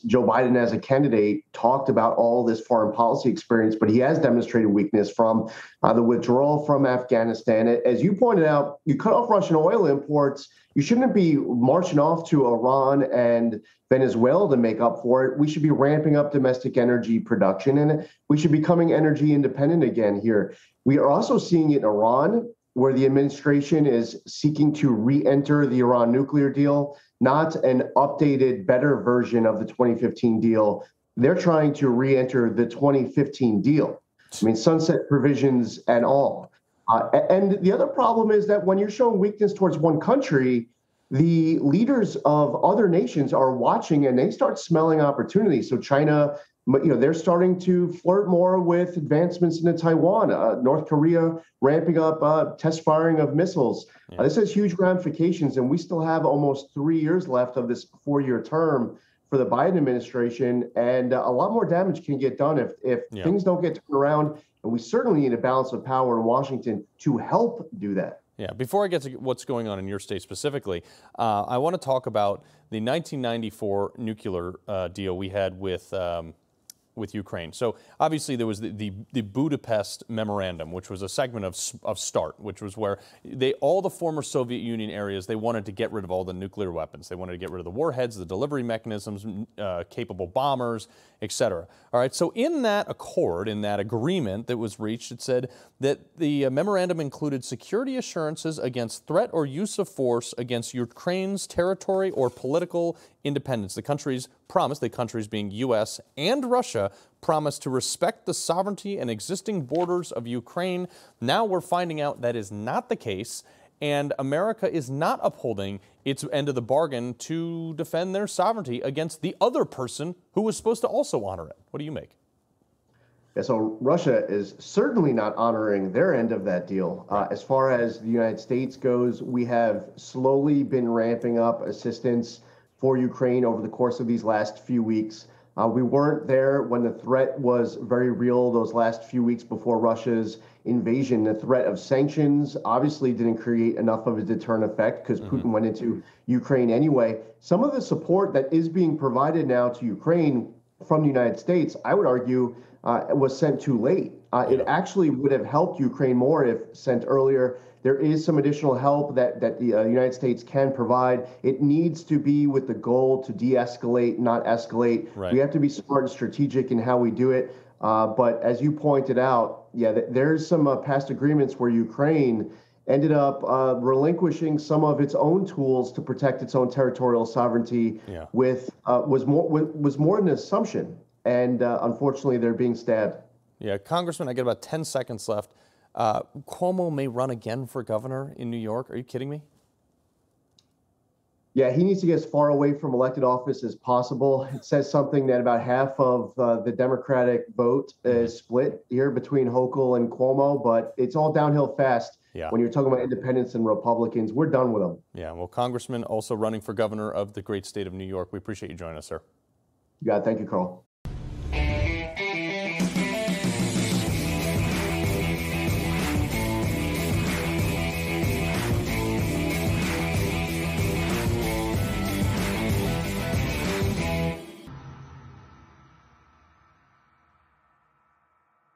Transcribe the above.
Joe Biden as a candidate talked about all this foreign policy experience, but he has demonstrated weakness from the withdrawal from Afghanistan. As you pointed out, you cut off Russian oil imports. You shouldn't be marching off to Iran and Venezuela to make up for it. We should be ramping up domestic energy production, and we should be becoming energy independent again here. We are also seeing it in Iran, where the administration is seeking to re-enter the Iran nuclear deal, not an updated, better version of the 2015 deal. They're trying to re-enter the 2015 deal. I mean, sunset provisions and all. And the other problem is that when you're showing weakness towards one country, the leaders of other nations are watching and they start smelling opportunities. So China, they're starting to flirt more with advancements into Taiwan. North Korea ramping up test firing of missiles. This has huge ramifications, and we still have almost 3 years left of this 4-year term for the Biden administration, and a lot more damage can get done if things don't get turned around. And we certainly need a balance of power in Washington to help do that. Yeah, before I get to what's going on in your state specifically, I want to talk about the 1994 nuclear deal we had with Ukraine. So obviously there was the Budapest Memorandum, which was a segment of START, which was where all the former Soviet Union areas, they wanted to get rid of all the nuclear weapons. They wanted to get rid of the warheads, the delivery mechanisms, capable bombers, etc. All right, so in that accord, in that agreement that was reached, it said that the memorandum included security assurances against threat or use of force against Ukraine's territory or political independence. The countries being U.S. and Russia, promised to respect the sovereignty and existing borders of Ukraine. Now we're finding out that is not the case, and America is not upholding its end of the bargain to defend their sovereignty against the other person who was supposed to also honor it. What do you make? Yeah, so Russia is certainly not honoring their end of that deal. As far as the United States goes, we have slowly been ramping up assistance for Ukraine over the course of these last few weeks. We weren't there when the threat was very real those last few weeks before Russia's invasion. The threat of sanctions obviously didn't create enough of a deterrent effect because Putin went into Ukraine anyway. Some of the support that is being provided now to Ukraine from the United States, I would argue, was sent too late. It actually would have helped Ukraine more if sent earlier. There is some additional help that the United States can provide. It needs to be with the goal to de-escalate, not escalate. Right. We have to be smart and strategic in how we do it. But as you pointed out, there's some past agreements where Ukraine ended up relinquishing some of its own tools to protect its own territorial sovereignty. Was more an assumption, and unfortunately, they're being stabbed. Yeah, Congressman, I get about 10 seconds left. Cuomo may run again for governor in New York. Are you kidding me? Yeah, he needs to get as far away from elected office as possible. It says something that about half of the Democratic vote is split here between Hochul and Cuomo, but it's all downhill fast. When you're talking about independents and Republicans. We're done with them. Yeah, well, Congressman also running for governor of the great state of New York. We appreciate you joining us, sir. Yeah, thank you, Carl.